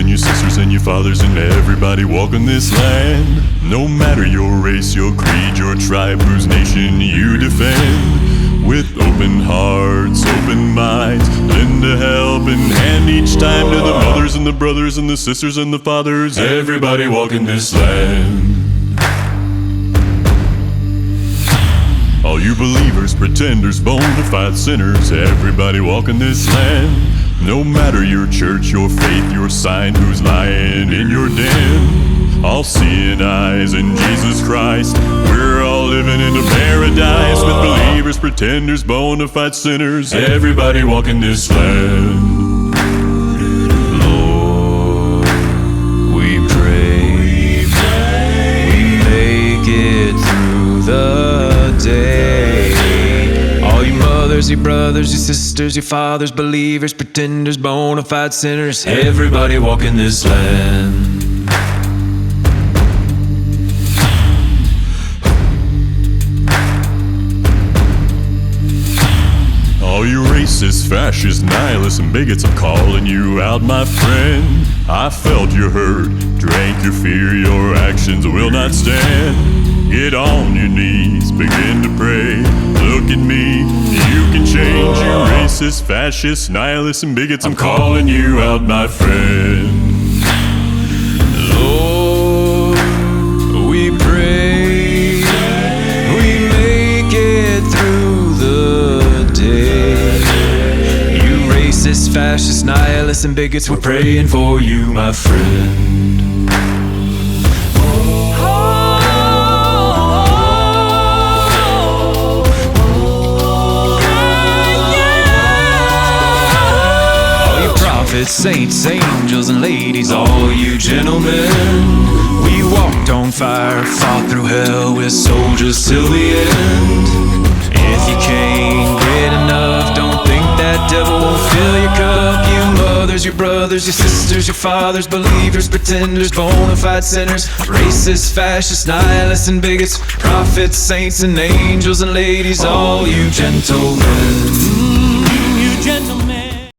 and your sisters and your fathers and everybody walking this land. No matter your race, your creed, your tribe, whose nation you defend. With open hearts, open minds, lend a helping hand each time to the mothers and the brothers and the sisters and the fathers, everybody walking this land. All you believers, pretenders, bona fide sinners, everybody walking this land. No matter your church, your faith, your sign, who's lying in your den. All seeing eyes in Jesus Christ, we're all living in a paradise. With believers, pretenders, bona fide sinners, everybody walking this land. Lord, we pray, we make it through the day. All you mothers, your brothers, your sisters, your fathers, believers, pretenders, bona fide sinners, everybody walking this land. All you racist, fascist, nihilists, and bigots, I'm calling you out, my friend. I felt your hurt, drank your fear, your actions will not stand. Get on your knees, begin to pray. Look at me, you can change. You racist, fascist, nihilists, and bigots, I'm calling you out, my friend. Lord, we pray, we make it through the day. You racist, fascist, nihilists, and bigots, we're praying for you, my friend. Saints, angels, and ladies, all you gentlemen. We walked on fire, fought through hell, we're soldiers till the end. If you can't get enough, don't think that devil won't fill your cup. You mothers, your brothers, your sisters, your fathers, believers, pretenders, bona fide sinners, racists, fascists, nihilists, and bigots, prophets, saints, and angels, and ladies, all you gentlemen. You gentlemen.